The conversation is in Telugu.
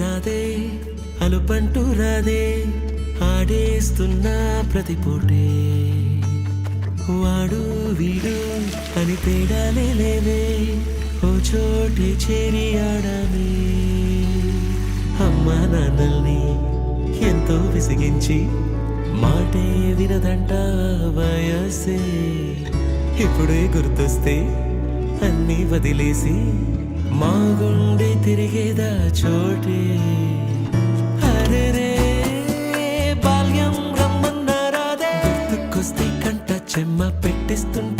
రాదే అలుపంటూ రాదే ఆడేస్తున్నా ప్రతి పూటే వాడు వీడు అని తేడాలే లేవే ఓ చోటే చేరి ఆడమే అమ్మా నాన్నల్ని ఎంతో విసిగించి మాటే వినదంట వయసే ఇప్పుడే గుర్తొస్తే అన్నీ వదిలేసి మా గుండె తిరిగేదా చోటే అరెరే బాల్యం రమ్మన్నారాదే గుర్తుకొస్తే కంట చెమ్మ పెట్టిస్తుంటే